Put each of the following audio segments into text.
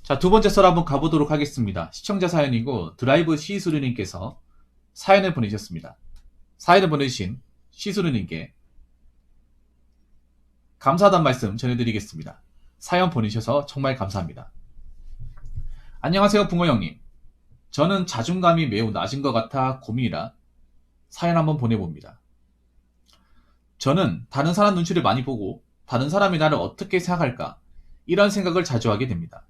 자, 두 번째 썰 한번 가보도록 하겠습니다. 시청자 사연이고 드라이브 시수르님께서 사연을 보내셨습니다. 사연을 보내주신 시수르님께 감사하다는 말씀 전해드리겠습니다. 사연 보내셔서 정말 감사합니다. 안녕하세요, 붕어 형님. 저는 자존감이 매우 낮은 것 같아 고민이라 사연 한번 보내봅니다. 저는 다른 사람 눈치를 많이 보고 다른 사람이 나를 어떻게 생각할까 이런 생각을 자주 하게 됩니다.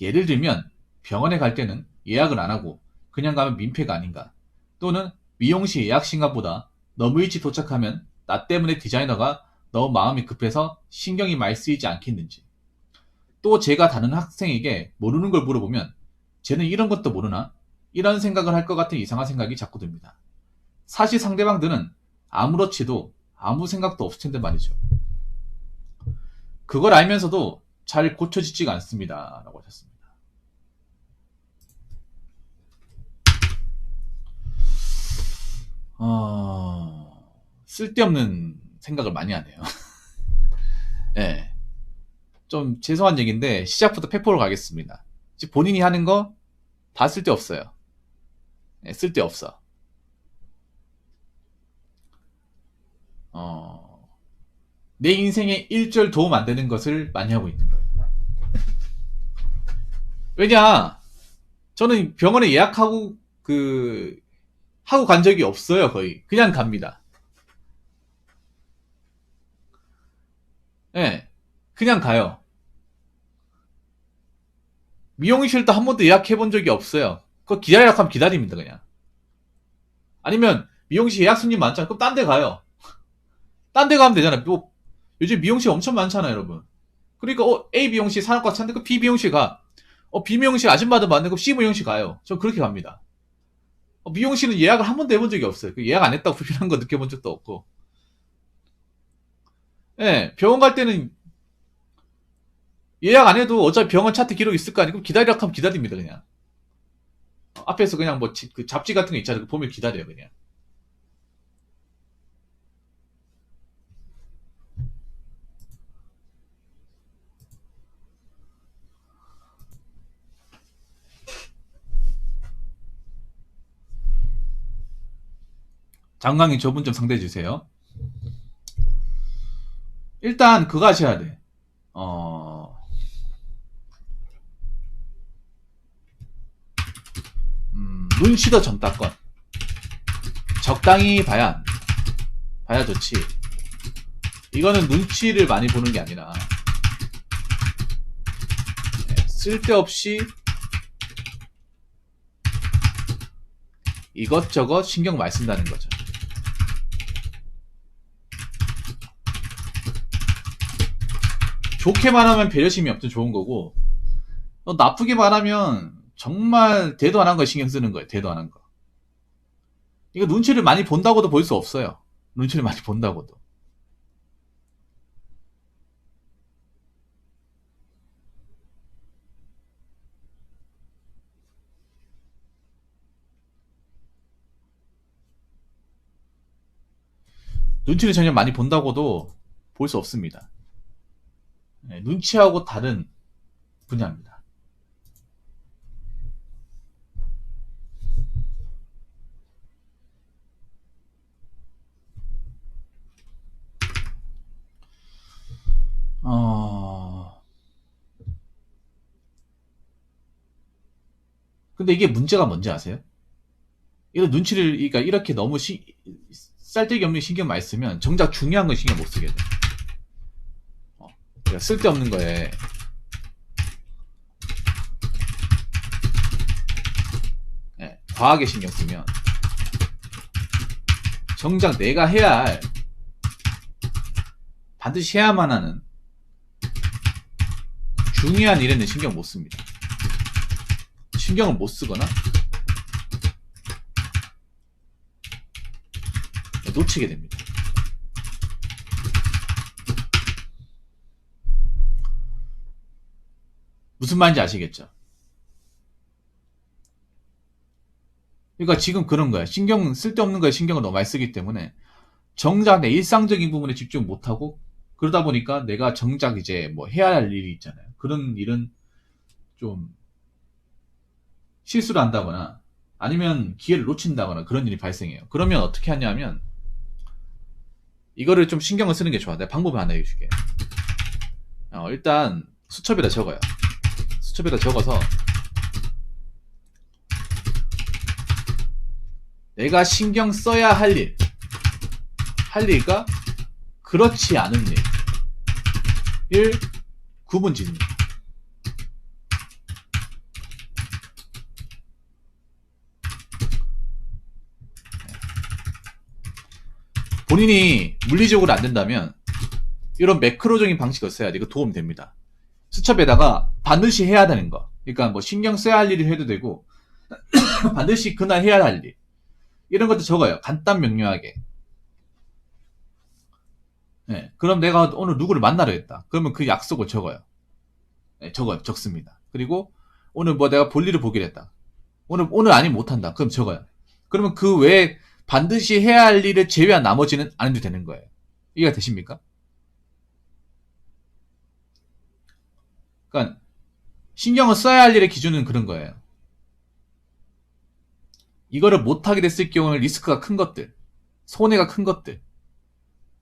예를 들면 병원에 갈 때는 예약을 안 하고 그냥 가면 민폐가 아닌가, 또는 미용실 예약 시간보다 너무 일찍 도착하면 나 때문에 디자이너가 너무 마음이 급해서 신경이 많이 쓰이지 않겠는지, 또 제가 다른 학생에게 모르는 걸 물어보면 쟤는 이런 것도 모르나? 이런 생각을 할 것 같은 이상한 생각이 자꾸 듭니다. 사실 상대방들은 아무렇지도 아무 생각도 없을 텐데 말이죠. 그걸 알면서도 잘 고쳐지지가 않습니다. 라고 하셨습니다. 쓸데없는 생각을 많이 하네요. 네. 좀 죄송한 얘기인데 시작부터 팩포로 가겠습니다. 본인이 하는 거 다 쓸데없어요. 네, 쓸데없어. 내 인생에 일절 도움 안 되는 것을 많이 하고 있는 거예요. 왜냐, 저는 병원에 예약하고 하고 간 적이 없어요. 거의 그냥 갑니다. 네, 그냥 가요. 미용실도 한 번도 예약해 본 적이 없어요. 그거 기다리라고 하면 기다립니다, 그냥. 아니면 미용실 예약 손님 많잖아요. 그럼 딴 데 가요. 딴 데 가면 되잖아요. 뭐 요즘 미용실 엄청 많잖아요, 여러분. 그러니까 A 미용실 사람과 찾는데 그 B 미용실 가. B 미용실 아줌마도 많은데 그 C 미용실 가요. 전 그렇게 갑니다. 미용실은 예약을 한 번도 해본 적이 없어요. 예약 안 했다고 불편한 거 느껴본 적도 없고. 예, 병원 갈 때는 예약 안 해도 어차피 병원 차트 기록 있을 거 아니고 기다리라고 하면 기다립니다, 그냥. 앞에서 그냥 뭐 그 잡지 같은 거 있잖아요. 그거 보면 기다려요, 그냥. 장강이 저분 좀 상대해 주세요. 일단 그거 하셔야 돼. 눈치도 점따건. 적당히 봐야 좋지. 이거는 눈치를 많이 보는 게 아니라 쓸데없이 이것저것 신경 많이 쓴다는 거죠. 좋게 말하면 배려심이 없든 좋은 거고, 나쁘게 말하면 정말 대도 안 한 거에 신경 쓰는 거예요. 대도 안 한 거. 이거 눈치를 많이 본다고도 볼 수 없어요. 눈치를 많이 본다고도. 눈치를 전혀 많이 본다고도 볼 수 없습니다. 네, 눈치하고 다른 분야입니다. 근데 이게 문제가 뭔지 아세요? 이런 눈치를, 그러니까 이렇게 너무 쌀데기 없는 신경 많이 쓰면 정작 중요한 건 신경 못 쓰게 돼. 그러니까 쓸데없는 거에 과하게 신경 쓰면 정작 내가 해야 할, 반드시 해야만 하는 중요한 일에는 신경 못 씁니다. 신경을 못 쓰거나 놓치게 됩니다. 무슨 말인지 아시겠죠? 그러니까 지금 그런 거야. 쓸데없는 거에 신경을 너무 많이 쓰기 때문에 정작 내 일상적인 부분에 집중 못하고, 그러다 보니까 내가 정작 이제 뭐 해야 할 일이 있잖아요. 그런 일은 좀 실수를 한다거나 아니면 기회를 놓친다거나 그런 일이 발생해요. 그러면 어떻게 하냐면 이거를 좀 신경을 쓰는 게 좋아. 내가 방법을 하나 해줄게. 일단 수첩에다 적어요. 수첩에다 적어서 내가 신경 써야 할 일과 그렇지 않은 일을 구분 짓습니다. 본인이 물리적으로 안 된다면 이런 매크로적인 방식을 써야 돼. 이거 도움이 됩니다. 수첩에다가 반드시 해야 되는 거. 그러니까 뭐 신경 써야 할 일을 해도 되고 반드시 그날 해야 할 일. 이런 것도 적어요. 간단 명료하게. 네, 그럼 내가 오늘 누구를 만나려 했다. 그러면 그 약속을 적어요. 네, 적습니다. 그리고 오늘 뭐 내가 볼일을 보기로 했다. 오늘 아니면 못한다. 그럼 적어요. 그러면 그 외에 반드시 해야 할 일을 제외한 나머지는 안 해도 되는 거예요. 이해가 되십니까? 그러니까 신경을 써야 할 일의 기준은 그런 거예요. 이거를 못하게 됐을 경우는 리스크가 큰 것들, 손해가 큰 것들,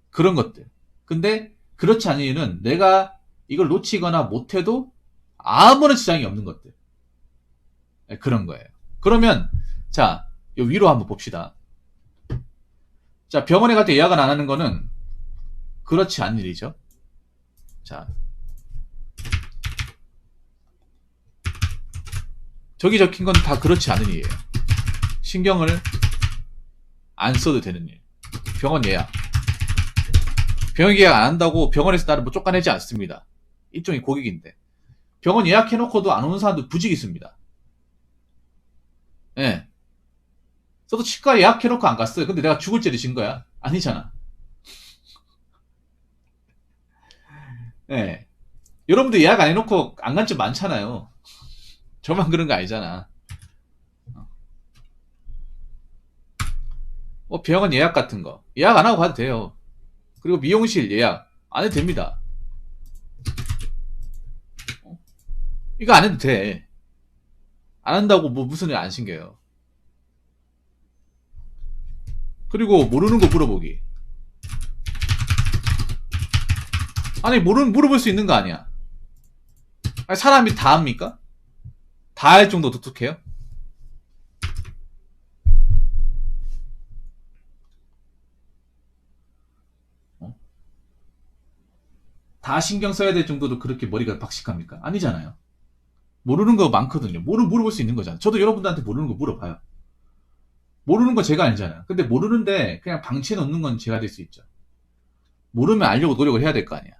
그런 것들. 근데 그렇지 않은 일은 내가 이걸 놓치거나 못해도 아무런 지장이 없는 것들. 네, 그런 거예요. 그러면 자, 요 위로 한번 봅시다. 자, 병원에 갈 때 예약을 안 하는 거는 그렇지 않은 일이죠. 자, 저기 적힌 건 다 그렇지 않은 일이에요. 신경을 안 써도 되는 일. 병원 예약. 병원 예약 안 한다고 병원에서 나를 뭐 쫓아내지 않습니다. 일종의 고객인데. 병원 예약해놓고도 안 오는 사람도 부직 있습니다. 예. 네. 저도 치과 예약해놓고 안 갔어요. 근데 내가 죽을 죄를 진 거야? 아니잖아. 예. 네. 여러분들 예약 안 해놓고 안 간 집 많잖아요. 저만 그런 거 아니잖아. 병원 예약 같은 거. 예약 안 하고 가도 돼요. 그리고 미용실 예약 안 해도 됩니다. 이거 안 해도 돼. 안 한다고 뭐 무슨 일 안 신겨요. 그리고 모르는 거 물어보기. 아니 물어볼 수 있는 거 아니야. 아니, 사람이 다 합니까? 다 할 정도 독특해요? 다 신경 써야 될 정도로 그렇게 머리가 박식합니까? 아니잖아요. 모르는 거 많거든요. 물어볼 수 있는 거잖아. 저도 여러분들한테 모르는 거 물어봐요. 모르는 건 제가 알잖아요. 근데 모르는데 그냥 방치해 놓는 건 제가 될 수 있죠. 모르면 알려고 노력을 해야 될 거 아니야.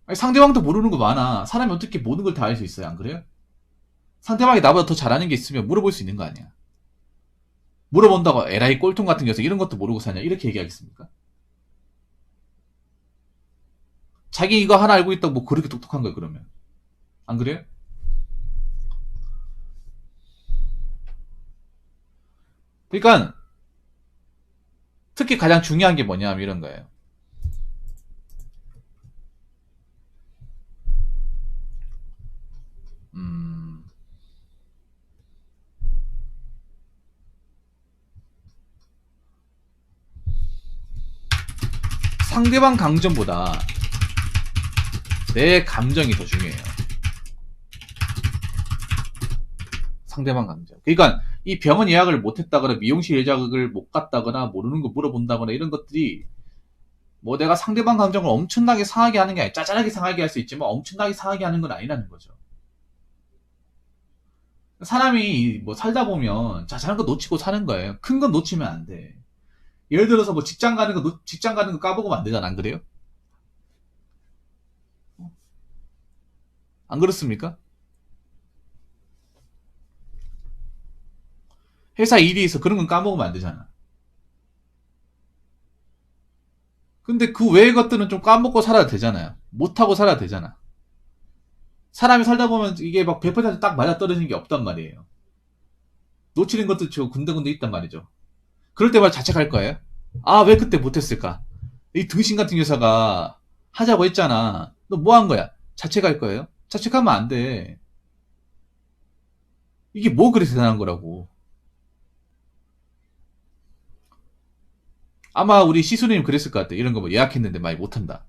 아니, 상대방도 모르는 거 많아. 사람이 어떻게 모든 걸 다 알 수 있어요? 안 그래요? 상대방이 나보다 더 잘하는 게 있으면 물어볼 수 있는 거 아니야. 물어본다고 에라이 꼴통 같은 녀석 이런 것도 모르고 사냐 이렇게 얘기하겠습니까? 자기 이거 하나 알고 있다고 뭐 그렇게 똑똑한 거야 그러면. 안 그래요? 그러니까 특히 가장 중요한 게 뭐냐면 이런 거예요. 상대방 감정보다 내 감정이 더 중요해요. 상대방 감정. 그러니까 이 병원 예약을 못했다거나 미용실 예약을 못 갔다거나 모르는 거 물어본다거나 이런 것들이 뭐 내가 상대방 감정을 엄청나게 상하게 하는 게 아니라 짜잘하게 상하게 할 수 있지만 엄청나게 상하게 하는 건 아니라는 거죠. 사람이 뭐 살다 보면 자잘한 거 놓치고 사는 거예요. 큰 건 놓치면 안 돼. 예를 들어서 뭐 직장 가는 거 까먹으면 안 되잖아. 안 그래요? 안 그렇습니까? 회사 일이 있어 그런 건 까먹으면 안 되잖아. 근데 그 외의 것들은 좀 까먹고 살아도 되잖아요. 못하고 살아도 되잖아. 사람이 살다 보면 이게 막 100%딱 맞아 떨어지는 게 없단 말이에요. 놓치는 것도 저 군데군데 있단 말이죠. 그럴 때마다 자책할 거예요. 아, 왜 그때 못했을까? 이 등신 같은 여사가 하자고 했잖아. 너 뭐 한 거야? 자책할 거예요? 자책하면 안 돼. 이게 뭐 그리 대단한 거라고. 아마 우리 시수님 그랬을 것 같아. 이런 거 뭐 예약했는데 많이 못한다.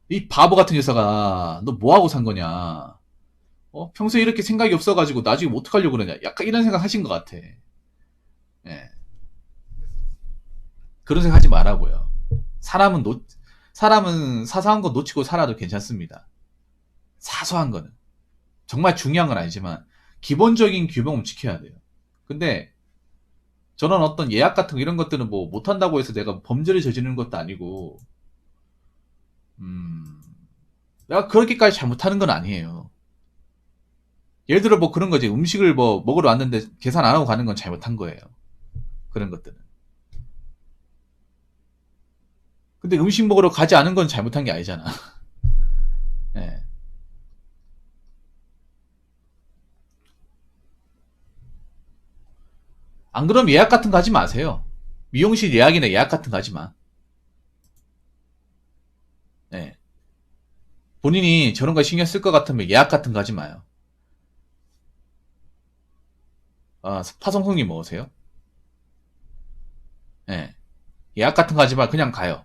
이 바보 같은 여사가 너 뭐하고 산 거냐. 평소에 이렇게 생각이 없어가지고 나중에 뭐 어떡하려고 그러냐. 약간 이런 생각 하신 것 같아. 예. 그런 생각 하지 말라고요. 사람은 사람은 사소한 거 놓치고 살아도 괜찮습니다. 사소한 거는. 정말 중요한 건 아니지만, 기본적인 규범은 지켜야 돼요. 근데, 저는 어떤 예약 같은 거 이런 것들은 뭐 못한다고 해서 내가 범죄를 저지르는 것도 아니고, 음, 내가 그렇게까지 잘못하는 건 아니에요. 예를 들어 뭐 그런 거지. 음식을 뭐 먹으러 왔는데 계산 안 하고 가는 건 잘못한 거예요. 그런 것들은. 근데 음식 먹으러 가지 않은 건 잘못한 게 아니잖아. 예. 안 그러면 예약 같은 거 하지 마세요. 미용실 예약이나 예약 같은 거 하지 마. 예. 본인이 저런 거 신경 쓸 것 같으면 예약 같은 거 하지 마요. 파송송이 먹으세요? 예. 예약 같은 거 하지 마. 그냥 가요.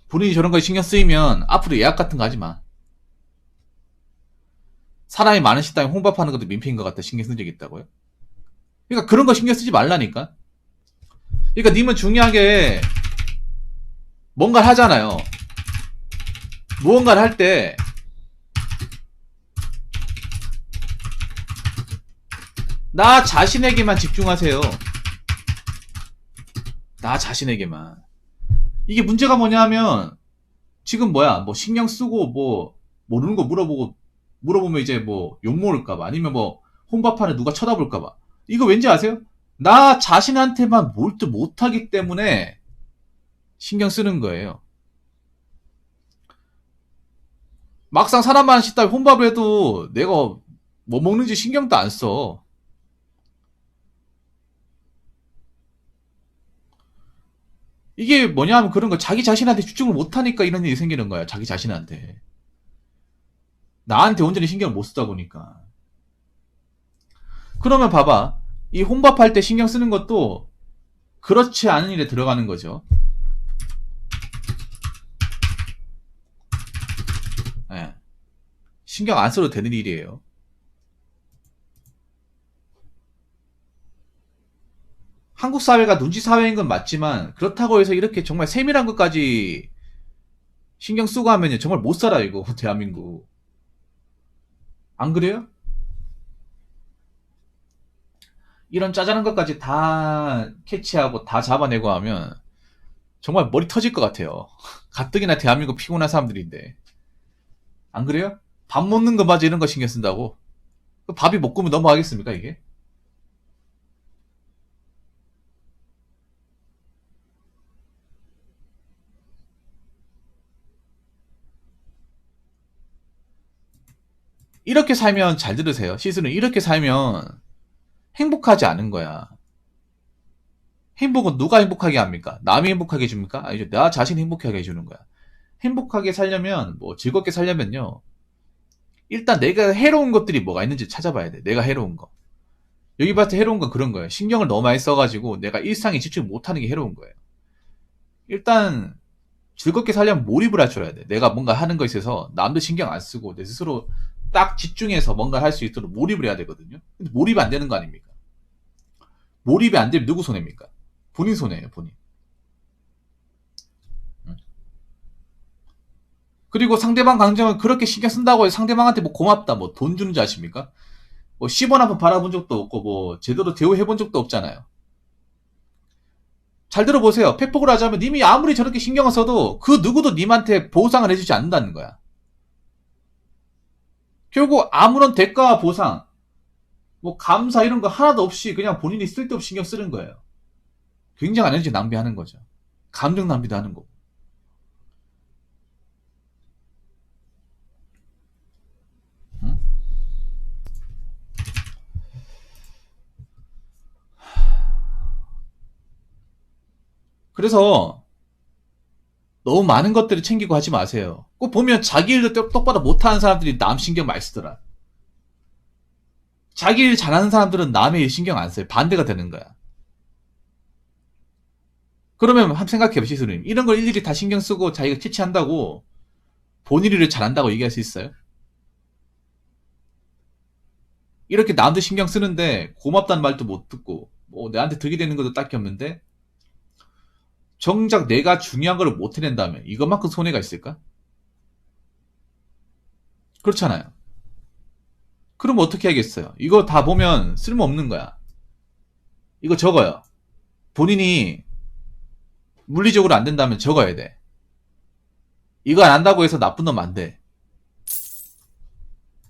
본인이 저런 거에 신경 쓰이면 앞으로 예약 같은 거 하지 마. 사람이 많은 식당에 혼밥하는 것도 민폐인 것 같다. 신경 쓴 적 있다고요? 그러니까 그런 거 신경 쓰지 말라니까. 그러니까 님은 중요하게 뭔가를 하잖아요. 무언가를 할 때 나 자신에게만 집중하세요. 나 자신에게만. 이게 문제가 뭐냐면 지금 뭐야 뭐 신경 쓰고 뭐 모르는 거 물어보면 이제 뭐 욕먹을까봐 아니면 뭐 혼밥하는 누가 쳐다볼까봐 이거 왠지 아세요? 나 자신한테만 몰두 못하기 때문에 신경 쓰는 거예요. 막상 사람 많은 식당에 혼밥을 해도 내가 뭐 먹는지 신경도 안 써. 이게 뭐냐 하면 그런 거 자기 자신한테 집중을 못하니까 이런 일이 생기는 거야. 자기 자신한테. 나한테 온전히 신경을 못 쓰다 보니까. 그러면 봐봐. 이 혼밥할 때 신경 쓰는 것도 그렇지 않은 일에 들어가는 거죠. 예. 신경 안 써도 되는 일이에요. 한국 사회가 눈치 사회인 건 맞지만 그렇다고 해서 이렇게 정말 세밀한 것까지 신경 쓰고 하면 정말 못 살아 이거 대한민국. 안 그래요? 이런 짜잘한 것까지 다 캐치하고 다 잡아내고 하면 정말 머리 터질 것 같아요. 가뜩이나 대한민국 피곤한 사람들인데. 안 그래요? 밥 먹는 거마저 이런 거 신경 쓴다고? 밥이 먹고면 넘어가겠습니까 이게? 이렇게 살면 잘 들으세요. 시스는 이렇게 살면 행복하지 않은 거야. 행복은 누가 행복하게 합니까? 남이 행복하게 해줍니까? 아니죠. 나 자신이 행복하게 해주는 거야. 행복하게 살려면, 뭐, 즐겁게 살려면요. 일단 내가 해로운 것들이 뭐가 있는지 찾아봐야 돼. 내가 해로운 거. 여기 봤을 때 해로운 건 그런 거예요. 신경을 너무 많이 써가지고 내가 일상에 집중 못하는 게 해로운 거예요. 일단, 즐겁게 살려면 몰입을 할 줄 알아야 돼. 내가 뭔가 하는 거에 있어서 남도 신경 안 쓰고 내 스스로 딱 집중해서 뭔가 할 수 있도록 몰입을 해야 되거든요. 근데 몰입이 안 되는 거 아닙니까? 몰입이 안 되면 누구 손해입니까? 본인 손해예요, 본인. 그리고 상대방 감정을 그렇게 신경 쓴다고 해서 상대방한테 뭐 고맙다, 뭐 돈 주는 줄 아십니까? 뭐 10원 한 번 바라본 적도 없고 뭐 제대로 대우해본 적도 없잖아요. 잘 들어보세요. 팩폭을 하자면 님이 아무리 저렇게 신경을 써도 그 누구도 님한테 보상을 해주지 않는다는 거야. 결국 아무런 대가와 보상, 뭐 감사 이런 거 하나도 없이 그냥 본인이 쓸데없이 신경 쓰는 거예요. 굉장한 에너지 낭비하는 거죠. 감정 낭비도 하는 거고. 응? 그래서 너무 많은 것들을 챙기고 하지 마세요. 꼭 보면 자기 일도 똑바로 못하는 사람들이 남 신경 많이 쓰더라. 자기 일 잘하는 사람들은 남의 일 신경 안 써요. 반대가 되는 거야. 그러면 한번 생각해봐, 시스루님. 이런 걸 일일이 다 신경 쓰고 자기가 캐치한다고 본인 일을 잘한다고 얘기할 수 있어요? 이렇게 남들 신경 쓰는데 고맙다는 말도 못 듣고 뭐 내한테 득이 되는 것도 딱히 없는데 정작 내가 중요한 걸 못 해낸다면 이것만큼 손해가 있을까? 그렇잖아요. 그럼 어떻게 하겠어요? 이거 다 보면 쓸모없는 거야. 이거 적어요. 본인이 물리적으로 안 된다면 적어야 돼. 이거 안 한다고 해서 나쁜 놈 안 돼.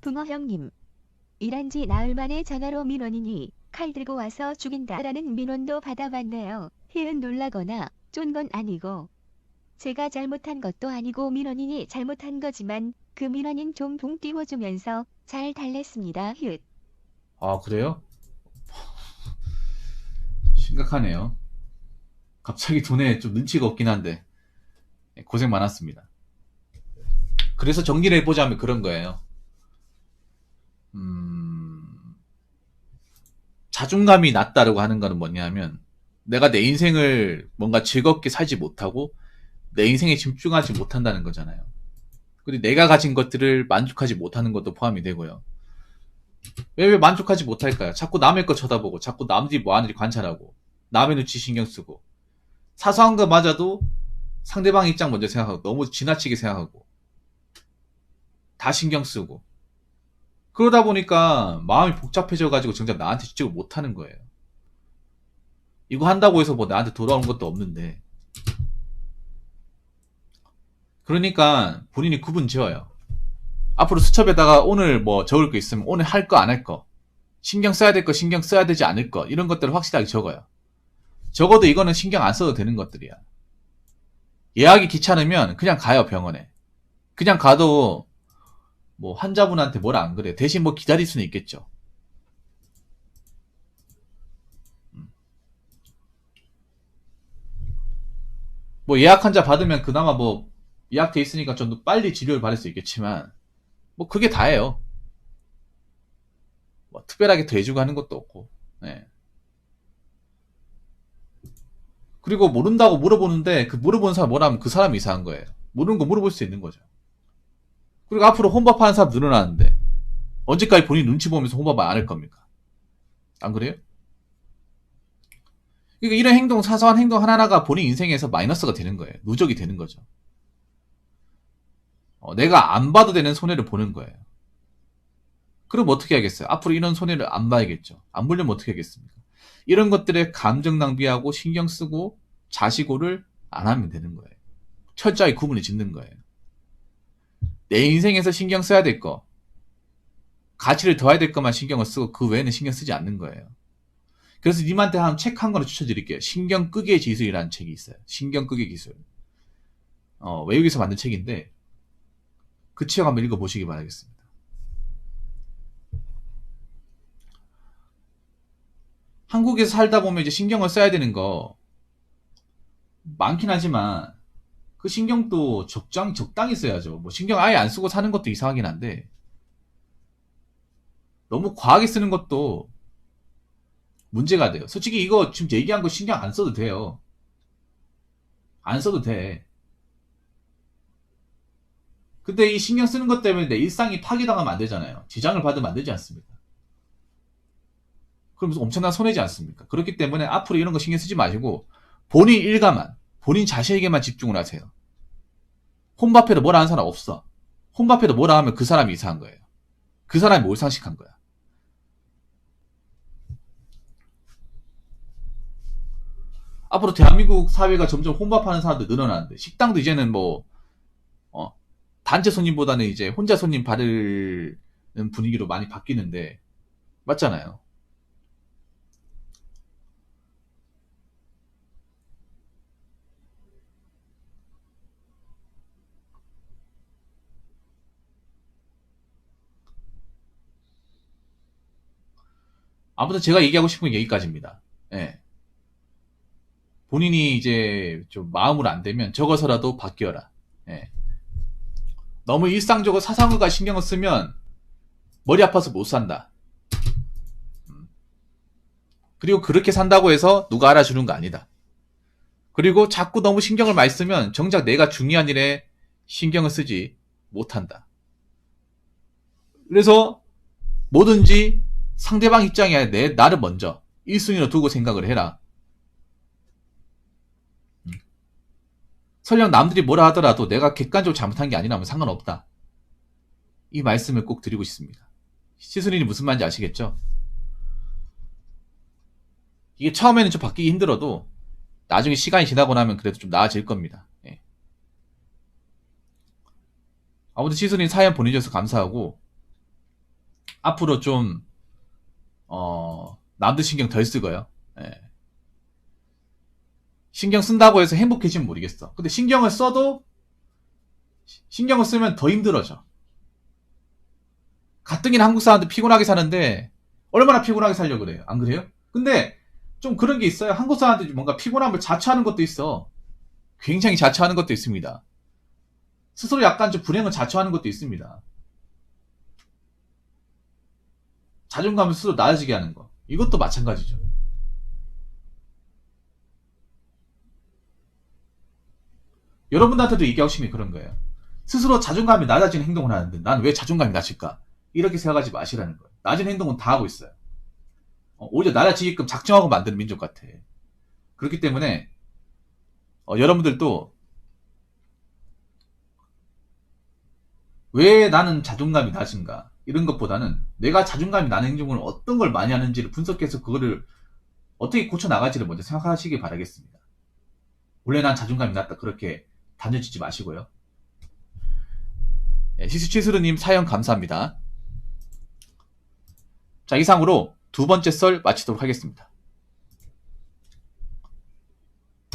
붕어 형님. 일한 지 나흘 만에 전화로 민원인이 칼 들고 와서 죽인다라는 민원도 받아봤네요. 희은 놀라거나 쫀 건 아니고 제가 잘못한 것도 아니고 민원인이 잘못한 거지만 그 민원인 좀 붕 띄워주면서 잘 달랬습니다. 흣. 아, 그래요? 심각하네요. 갑자기 돈에 좀 눈치가 없긴 한데 고생 많았습니다. 그래서 정리를 해보자면 그런 거예요. 자존감이 낮다라고 하는 거는 뭐냐면 내가 내 인생을 뭔가 즐겁게 살지 못하고 내 인생에 집중하지 못한다는 거잖아요. 그리고 내가 가진 것들을 만족하지 못하는 것도 포함이 되고요. 왜 만족하지 못할까요? 자꾸 남의 거 쳐다보고 자꾸 남들이 뭐 하는지 관찰하고 남의 눈치 신경 쓰고 사소한 거 맞아도 상대방 입장 먼저 생각하고 너무 지나치게 생각하고 다 신경 쓰고 그러다 보니까 마음이 복잡해져 가지고 정작 나한테 집중을 못하는 거예요. 이거 한다고 해서 뭐 나한테 돌아오는 것도 없는데 그러니까 본인이 구분 지어요. 앞으로 수첩에다가 오늘 뭐 적을 거 있으면 오늘 할 거 안 할 거 신경 써야 될 거 신경 써야 되지 않을 거 이런 것들을 확실하게 적어요. 적어도 이거는 신경 안 써도 되는 것들이야. 예약이 귀찮으면 그냥 가요 병원에. 그냥 가도 뭐 환자분한테 뭐라 안 그래. 대신 뭐 기다릴 수는 있겠죠. 뭐 예약 환자 받으면 그나마 뭐 예약돼 있으니까 좀 더 빨리 치료를 받을 수 있겠지만 뭐 그게 다예요. 뭐 특별하게 더 해주고 하는 것도 없고. 네. 그리고 모른다고 물어보는데 그 물어보는 사람 뭐라면 그 사람이 이상한 거예요. 모르는 거 물어볼 수 있는 거죠. 그리고 앞으로 혼밥하는 사람 늘어나는데 언제까지 본인 눈치 보면서 혼밥 안 할 겁니까? 안 그래요? 그러니까 이런 행동, 사소한 행동 하나하나가 본인 인생에서 마이너스가 되는 거예요. 누적이 되는 거죠. 내가 안 봐도 되는 손해를 보는 거예요. 그럼 어떻게 하겠어요? 앞으로 이런 손해를 안 봐야겠죠. 안 보려면 어떻게 하겠습니까? 이런 것들에 감정 낭비하고 신경 쓰고 자시고를 안 하면 되는 거예요. 철저히 구분을 짓는 거예요. 내 인생에서 신경 써야 될 거, 가치를 더해야 될 것만 신경을 쓰고 그 외에는 신경 쓰지 않는 거예요. 그래서 님한테 한 책 한 권을 추천드릴게요. 신경 끄기의 기술이라는 책이 있어요. 신경 끄기 기술. 외국에서 만든 책인데 그 책 한번 읽어보시기 바라겠습니다. 한국에서 살다 보면 이제 신경을 써야 되는 거 많긴 하지만 그 신경도 적당히 써야죠. 뭐 신경 아예 안 쓰고 사는 것도 이상하긴 한데 너무 과하게 쓰는 것도 문제가 돼요. 솔직히 이거 지금 얘기한 거 신경 안 써도 돼요. 안 써도 돼. 근데 이 신경 쓰는 것 때문에 내 일상이 파괴당하면 안 되잖아요. 지장을 받으면 안 되지 않습니까? 그러면서 엄청난 손해지 않습니까? 그렇기 때문에 앞으로 이런 거 신경 쓰지 마시고 본인 일가만, 본인 자신에게만 집중을 하세요. 혼밥해도 뭐라 하는 사람 없어. 혼밥해도 뭐라 하면 그 사람이 이상한 거예요. 그 사람이 몰상식한 거야. 앞으로 대한민국 사회가 점점 혼밥하는 사람들 늘어나는데 식당도 이제는 뭐 단체 손님보다는 이제 혼자 손님 받는 분위기로 많이 바뀌는데 맞잖아요. 아무튼 제가 얘기하고 싶은 게 여기까지입니다. 예. 본인이 이제 좀 마음으로 안 되면 적어서라도 바뀌어라. 예. 너무 일상적으로 사상과 신경을 쓰면 머리 아파서 못 산다. 그리고 그렇게 산다고 해서 누가 알아주는 거 아니다. 그리고 자꾸 너무 신경을 많이 쓰면 정작 내가 중요한 일에 신경을 쓰지 못한다. 그래서 뭐든지 상대방 입장이 아니라 나를 먼저 1순위로 두고 생각을 해라. 설령 남들이 뭐라 하더라도 내가 객관적으로 잘못한 게 아니라면 상관없다. 이 말씀을 꼭 드리고 싶습니다. 시순이니 무슨 말인지 아시겠죠? 이게 처음에는 좀 바뀌기 힘들어도 나중에 시간이 지나고 나면 그래도 좀 나아질 겁니다. 예. 아무튼 시순이 사연 보내주셔서 감사하고 앞으로 좀 남들 신경 덜 쓰고요. 예. 신경 쓴다고 해서 행복해지면 모르겠어. 근데 신경을 써도 신경을 쓰면 더 힘들어져. 가뜩이나 한국 사람들 피곤하게 사는데 얼마나 피곤하게 살려고 그래요. 안 그래요? 근데 좀 그런 게 있어요. 한국 사람들이 뭔가 피곤함을 자처하는 것도 있어. 굉장히 자처하는 것도 있습니다. 스스로 약간 좀 불행을 자처하는 것도 있습니다. 자존감을 스스로 낮아지게 하는 거. 이것도 마찬가지죠. 여러분들한테도 얘기하고 싶은 게 그런 거예요. 스스로 자존감이 낮아지는 행동을 하는데 난 왜 자존감이 낮을까? 이렇게 생각하지 마시라는 거예요. 낮은 행동은 다 하고 있어요. 오히려 낮아지게끔 작정하고 만드는 민족 같아. 그렇기 때문에 여러분들도 왜 나는 자존감이 낮은가 이런 것보다는 내가 자존감이 낮은 행동을 어떤 걸 많이 하는지를 분석해서 그거를 어떻게 고쳐나갈지를 먼저 생각하시기 바라겠습니다. 원래 난 자존감이 낮다 그렇게 단정짓지 마시고요. 시스치스루님 사연 감사합니다. 자, 이상으로 두 번째 썰 마치도록 하겠습니다.